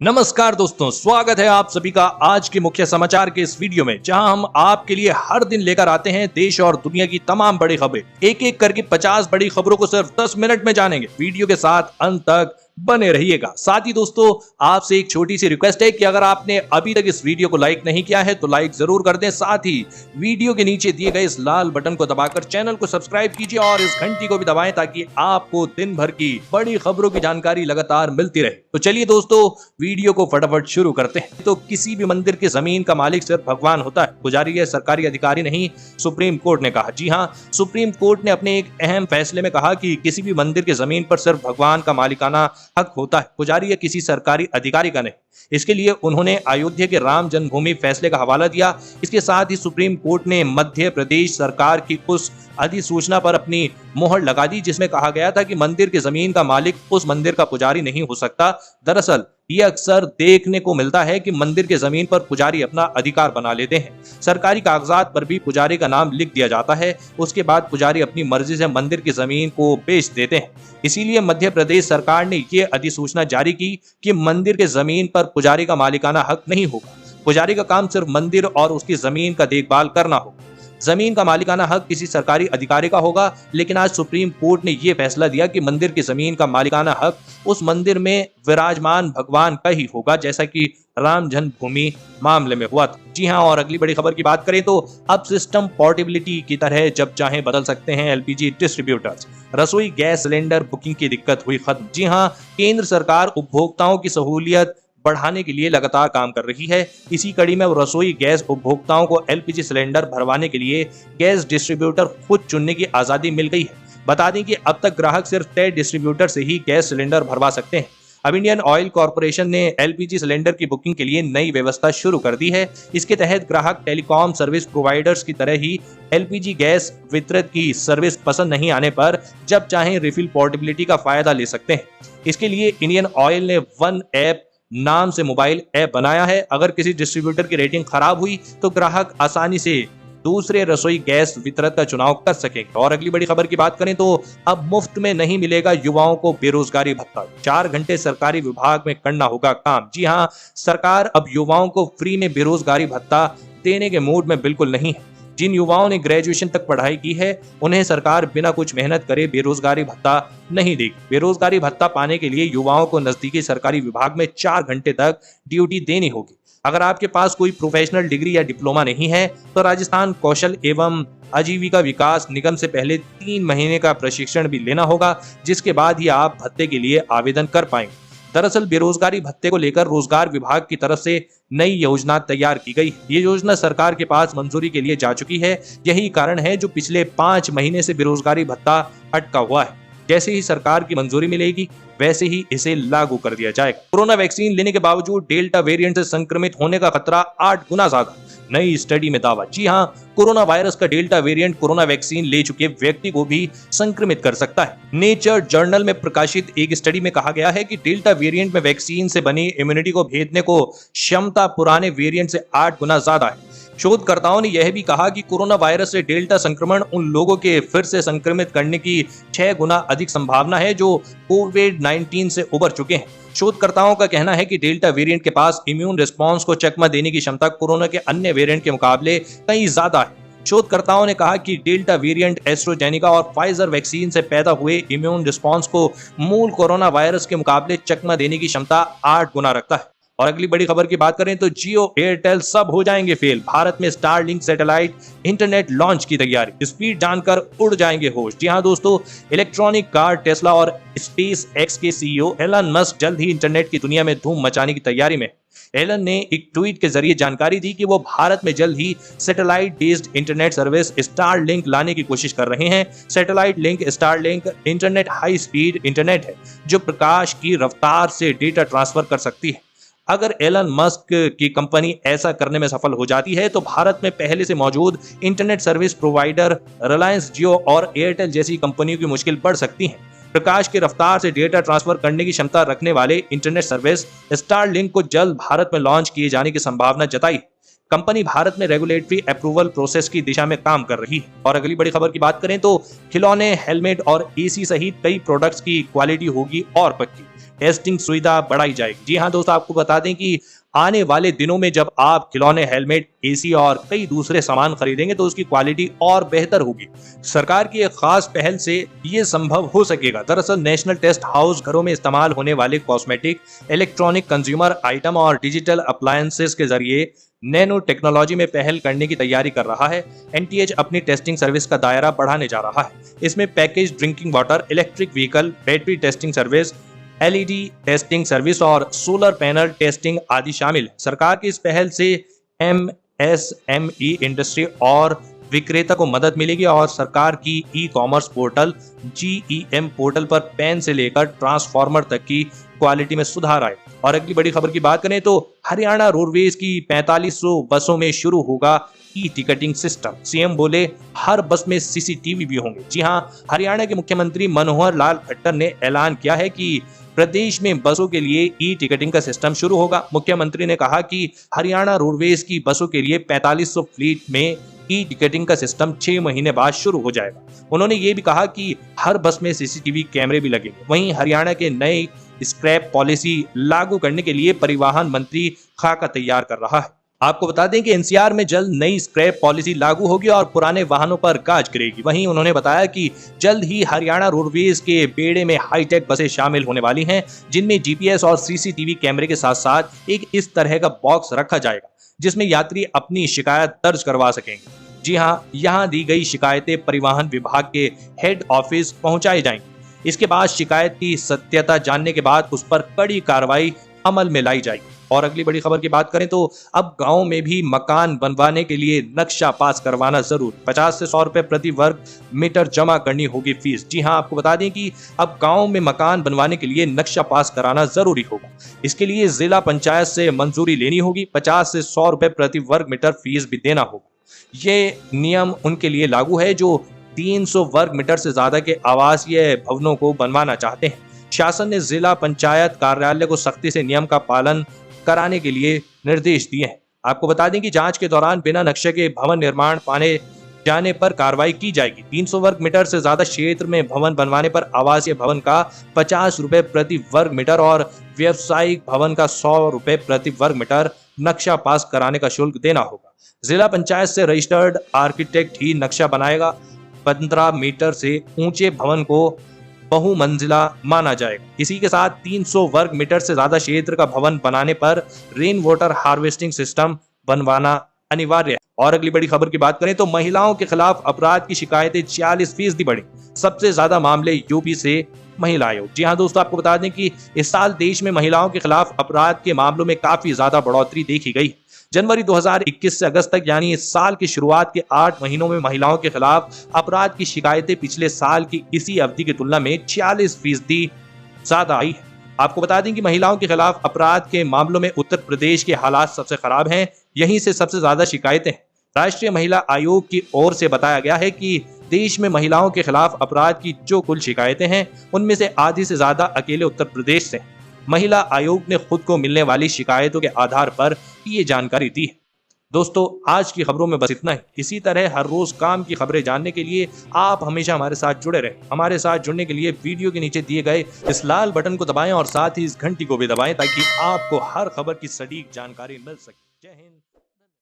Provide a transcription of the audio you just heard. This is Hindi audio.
नमस्कार दोस्तों, स्वागत है आप सभी का आज के मुख्य समाचार के इस वीडियो में, जहां हम आपके लिए हर दिन लेकर आते हैं देश और दुनिया की तमाम बड़ी खबरें। एक एक करके 50 बड़ी खबरों को सिर्फ 10 मिनट में जानेंगे। वीडियो के साथ अंत तक बने रहिएगा। साथ ही दोस्तों, आपसे एक छोटी सी रिक्वेस्ट है कि अगर आपने अभी तक इस वीडियो को लाइक नहीं किया है तो लाइक जरूर कर दें। साथ ही वीडियो के नीचे दिए गए इस लाल बटन को दबाकर चैनल को सब्सक्राइब कीजिए और इस घंटी को भी दबाएं ताकि आपको दिन भर की बड़ी खबरों की जानकारी लगातार मिलती रहे। तो चलिए दोस्तों, वीडियो को फटाफट शुरू करते हैं। तो किसी भी मंदिर की जमीन का मालिक सिर्फ भगवान होता है, पुजारी या सरकारी अधिकारी नहीं, सुप्रीम कोर्ट ने कहा। जी हाँ, सुप्रीम कोर्ट ने अपने एक अहम फैसले में कहा कि किसी भी मंदिर की जमीन पर सिर्फ भगवान का मालिकाना हक होता है, पुजारी या किसी सरकारी अधिकारी का नहीं। इसके लिए उन्होंने अयोध्या के राम जन्मभूमि फैसले का हवाला दिया। इसके साथ ही सुप्रीम कोर्ट ने मध्य प्रदेश सरकार की उस अधिसूचना पर अपनी मोहर लगा दी जिसमें कहा गया था कि मंदिर की जमीन का मालिक उस मंदिर का पुजारी नहीं हो सकता। दरअसल ये अक्सर देखने को मिलता है कि मंदिर की जमीन पर पुजारी अपना अधिकार बना लेते हैं। सरकारी कागजात पर भी पुजारी का नाम लिख दिया जाता है, उसके बाद पुजारी अपनी मर्जी से मंदिर की जमीन को बेच देते हैं। इसीलिए मध्य प्रदेश सरकार ने ये अधिसूचना जारी की कि मंदिर के जमीन पर पुजारी का मालिकाना हक नहीं होगा। पुजारी का काम सिर्फ मंदिर और उसकी जमीन का देखभाल करना होगा। जमीन का मालिकाना हक किसी सरकारी अधिकारी का होगा। लेकिन आज सुप्रीम कोर्ट ने यह फैसला दिया कि मंदिर की जमीन का मालिकाना हक उस मंदिर में विराजमान भगवान का ही होगा, जैसा कि राम जन्मभूमि मामले में हुआ था। जी हाँ, और अगली बड़ी खबर की बात करें तो अब सिस्टम पोर्टेबिलिटी की तरह जब चाहे बदल सकते हैं एलपीजी डिस्ट्रीब्यूटर्स। रसोई गैस सिलेंडर बुकिंग की दिक्कत हुई खत्म। जी हाँ, केंद्र सरकार उपभोक्ताओं की सहूलियत बढ़ाने के लिए लगातार काम कर रही है। इसी कड़ी में रसोई गैस उपभोक्ताओं को एलपीजी सिलेंडर भरवाने के लिए गैस डिस्ट्रीब्यूटर खुद चुनने की आजादी मिल गई है। बता दें कि अब तक ग्राहक सिर्फ तय डिस्ट्रीब्यूटर से ही गैस सिलेंडर भरवा सकते हैं। अब इंडियन ऑयल कॉर्पोरेशन ने एलपीजी सिलेंडर की बुकिंग के लिए नई व्यवस्था शुरू कर दी है। इसके तहत ग्राहक टेलीकॉम सर्विस प्रोवाइडर्स की तरह ही एलपीजी गैस वितरक की सर्विस पसंद नहीं आने पर जब चाहें रिफिल पोर्टेबिलिटी का फायदा ले सकते हैं। इसके लिए इंडियन ऑयल ने वन ऐप नाम से मोबाइल ऐप बनाया है। अगर किसी डिस्ट्रीब्यूटर की रेटिंग खराब हुई तो ग्राहक आसानी से दूसरे रसोई गैस वितरक का चुनाव कर सकेंगे। और अगली बड़ी खबर की बात करें तो अब मुफ्त में नहीं मिलेगा युवाओं को बेरोजगारी भत्ता। 4 घंटे सरकारी विभाग में करना होगा काम। जी हाँ, सरकार अब युवाओं को फ्री में बेरोजगारी भत्ता देने के मूड में बिल्कुल नहीं है। जिन युवाओं ने ग्रेजुएशन तक पढ़ाई की है उन्हें सरकार बिना कुछ मेहनत करे बेरोजगारी भत्ता नहीं देगी। बेरोजगारी भत्ता पाने के लिए युवाओं को नजदीकी सरकारी विभाग में 4 घंटे तक ड्यूटी देनी होगी। अगर आपके पास कोई प्रोफेशनल डिग्री या डिप्लोमा नहीं है तो राजस्थान कौशल एवं आजीविका विकास निगम से पहले 3 महीने का प्रशिक्षण भी लेना होगा, जिसके बाद ही आप भत्ते के लिए आवेदन कर पाएंगे। दरअसल बेरोजगारी भत्ते को लेकर रोजगार विभाग की तरफ से नई योजना तैयार की गई। ये योजना सरकार के पास मंजूरी के लिए जा चुकी है। यही कारण है जो पिछले 5 महीने से बेरोजगारी भत्ता अटका हुआ है। जैसे ही सरकार की मंजूरी मिलेगी वैसे ही इसे लागू कर दिया जाएगा। कोरोना वैक्सीन लेने के बावजूद डेल्टा वेरिएंट से संक्रमित होने का खतरा 8 गुना ज्यादा, नई स्टडी में दावा। जी हाँ, कोरोना वायरस का डेल्टा वेरिएंट कोरोना वैक्सीन ले चुके व्यक्ति को भी संक्रमित कर सकता है। नेचर जर्नल में प्रकाशित एक स्टडी में कहा गया है कि डेल्टा वेरिएंट में वैक्सीन से बनी इम्यूनिटी को भेदने को क्षमता पुराने वेरिएंट से 8 गुना ज्यादा है। शोधकर्ताओं ने यह भी कहा कि कोरोना वायरस से डेल्टा संक्रमण उन लोगों के फिर से संक्रमित करने की 6 गुना अधिक संभावना है जो कोविड-19 से उबर चुके हैं। शोधकर्ताओं का कहना है कि डेल्टा वेरिएंट के पास इम्यून रिस्पांस को चकमा देने की क्षमता कोरोना के अन्य वेरिएंट के मुकाबले कहीं ज्यादा है। शोधकर्ताओं ने कहा कि डेल्टा वेरिएंट एस्ट्राजेनेका और फाइजर वैक्सीन से पैदा हुए इम्यून रिस्पांस को मूल कोरोना वायरस के मुकाबले चकमा देने की क्षमता 8 गुना रखता है। और अगली बड़ी खबर की बात करें तो जियो एयरटेल सब हो जाएंगे फेल। भारत में स्टारलिंक सैटेलाइट इंटरनेट लॉन्च की तैयारी, स्पीड जानकर उड़ जाएंगे होश। जी हाँ दोस्तों, इलेक्ट्रॉनिक कार टेस्ला और स्पेस एक्स के सीईओ एलन मस्क जल्द ही इंटरनेट की दुनिया में धूम मचाने की तैयारी में। एलन ने एक ट्वीट के जरिए जानकारी दी कि वो भारत में जल्द ही satellite based internet service Starlink लाने की कोशिश कर रहे हैं। Satellite link Starlink internet high speed internet है जो प्रकाश की रफ्तार से डेटा ट्रांसफर कर सकती है। अगर एलन मस्क की कंपनी ऐसा करने में सफल हो जाती है तो भारत में पहले से मौजूद इंटरनेट सर्विस प्रोवाइडर रिलायंस जियो और एयरटेल जैसी कंपनियों की मुश्किल बढ़ सकती है। प्रकाश की रफ्तार से डेटा ट्रांसफर करने की क्षमता रखने वाले इंटरनेट सर्विस स्टारलिंक को जल्द भारत में लॉन्च किए जाने की संभावना जताई। कंपनी भारत में रेगुलेटरी अप्रूवल प्रोसेस की दिशा में काम कर रही है। और अगली बड़ी खबर की बात करें तो खिलौने, हेलमेट और एसी सहित कई प्रोडक्ट्स की क्वालिटी होगी और पक्की। टेस्टिंग सुविधा बढ़ाई जाएगी। जी हाँ दोस्तों, आपको बता दें कि आने वाले दिनों में जब आप खिलौने, हेलमेट, एसी और कई दूसरे सामान खरीदेंगे तो उसकी क्वालिटी और बेहतर होगी। सरकार की एक खास पहल से ये संभव हो सकेगा। दरअसल नेशनल टेस्ट हाउस घरों में इस्तेमाल होने वाले कॉस्मेटिक, इलेक्ट्रॉनिक कंज्यूमर आइटम और डिजिटल अप्लायंसेस के जरिए नैनो टेक्नोलॉजी में पहल करने की तैयारी कर रहा है। एनटीएच अपनी टेस्टिंग सर्विस का दायरा बढ़ाने जा रहा है। इसमें package drinking water, electric vehicle, battery testing service, LED testing service और सोलर पैनल टेस्टिंग आदि शामिल है। सरकार की इस पहल से एमएसएमई इंडस्ट्री और विक्रेता को मदद मिलेगी और सरकार की e commerce portal GEM portal पर पेन से लेकर ट्रांसफार्मर तक की क्वालिटी में सुधार आए। और अगली बड़ी खबर की बात करें तो हरियाणा रोडवेज की 4500 बसों में शुरू होगा ई टिकटिंग सिस्टम। सीएम बोले हर बस में सीसीटीवी भी होंगे। जी हां, हरियाणा के मुख्यमंत्री मनोहर लाल खट्टर ने ऐलान किया है कि प्रदेश में बसों के लिए ई टिकटिंग का सिस्टम शुरू होगा। मुख्यमंत्री ने कहा कि हरियाणा रोडवेज की बसों के लिए 4500 फ्लीट में ई टिकटिंग का सिस्टम 6 महीने बाद शुरू हो जाएगा। उन्होंने ये भी कहा कि हर बस में सीसीटीवी कैमरे भी लगेंगे। वहीं हरियाणा के नए स्क्रैप पॉलिसी लागू करने के लिए परिवहन मंत्री खाका तैयार कर रहा है। आपको बता दें कि एनसीआर में जल्द नई स्क्रैप पॉलिसी लागू होगी और पुराने वाहनों पर गाज गिरेगी। वहीं उन्होंने बताया कि जल्द ही हरियाणा रोडवेज के बेड़े में हाईटेक बसें शामिल होने वाली हैं, जिनमें जीपीएस और सीसीटीवी कैमरे के साथ साथ एक इस तरह का बॉक्स रखा जाएगा जिसमें यात्री अपनी शिकायत दर्ज करवा सकेंगे। जी हाँ, यहाँ दी गई शिकायतें परिवहन विभाग के हेड ऑफिस पहुंचाई जाएंगी। इसके बाद शिकायत की सत्यता जानने के बाद उस पर कड़ी कार्रवाई अमल में लाई जाएगी। और अगली बड़ी खबर की बात करें तो अब गांव में भी मकान बनवाने के लिए नक्शा पास करवाना जरूरी। 50 से 100 रुपए प्रति वर्ग मीटर जमा करनी होगी फीस। जी हां, आपको बता दें कि अब गांव में मकान बनवाने के लिए नक्शा पास कराना जरूरी होगा। इसके लिए जिला पंचायत से मंजूरी लेनी होगी। 50 से 100 रुपए प्रति वर्ग मीटर फीस भी देना होगा। ये नियम उनके लिए लागू है जो 300 वर्ग मीटर से ज्यादा के आवासीय भवनों को बनवाना चाहते हैं। शासन ने जिला पंचायत कार्यालय को सख्ती से नियम का पालन कराने के लिए निर्देश दिए हैं। आपको बता दें कि जांच के दौरान बिना नक्शे के भवन निर्माण पाने जाने पर कार्रवाई की जाएगी। 300 वर्ग मीटर से ज्यादा क्षेत्र में भवन बनवाने पर आवासीय भवन का 50 रुपए प्रति वर्ग मीटर और व्यवसायिक भवन का 100 रुपए प्रति वर्ग मीटर नक्शा पास कराने का शुल्क देना होगा। जिला पंचायत से रजिस्टर्ड आर्किटेक्ट ही नक्शा बनाएगा। 15 मीटर से ऊंचे भवन को बहुमंजिला माना जाएगा। इसी के साथ 300 वर्ग मीटर से ज्यादा क्षेत्र का भवन बनाने पर रेन वाटर हार्वेस्टिंग सिस्टम बनवाना अनिवार्य है। और अगली बड़ी खबर की बात करें तो महिलाओं के खिलाफ अपराध की शिकायतें 46% बढ़ी। सबसे ज्यादा मामले यूपी से महिला आयोग। जी हाँ दोस्तों, आपको बता दें कि इस साल देश में महिलाओं के खिलाफ अपराध के मामलों में काफी ज्यादा बढ़ोतरी देखी गई। जनवरी 2021 से अगस्त तक यानी इस साल की शुरुआत के 8 महीनों में महिलाओं के खिलाफ अपराध की शिकायतें पिछले साल की इसी अवधि की तुलना में 46% ज्यादा आई है। आपको बता दें कि महिलाओं के खिलाफ अपराध के मामलों में उत्तर प्रदेश के हालात सबसे खराब हैं। यहीं से सबसे ज्यादा शिकायतें हैं। राष्ट्रीय महिला आयोग की ओर से बताया गया है कि देश में महिलाओं के खिलाफ अपराध की जो कुल शिकायतें हैं उनमें से आधी से ज्यादा अकेले उत्तर प्रदेश से। महिला आयोग ने खुद को मिलने वाली शिकायतों के आधार पर ये जानकारी दी है। दोस्तों, आज की खबरों में बस इतना ही। इसी तरह हर रोज काम की खबरें जानने के लिए आप हमेशा हमारे साथ जुड़े रहें। हमारे साथ जुड़ने के लिए वीडियो के नीचे दिए गए इस लाल बटन को दबाएं और साथ ही इस घंटी को भी दबाएं ताकि आपको हर खबर की सटीक जानकारी मिल सके। जय हिंद।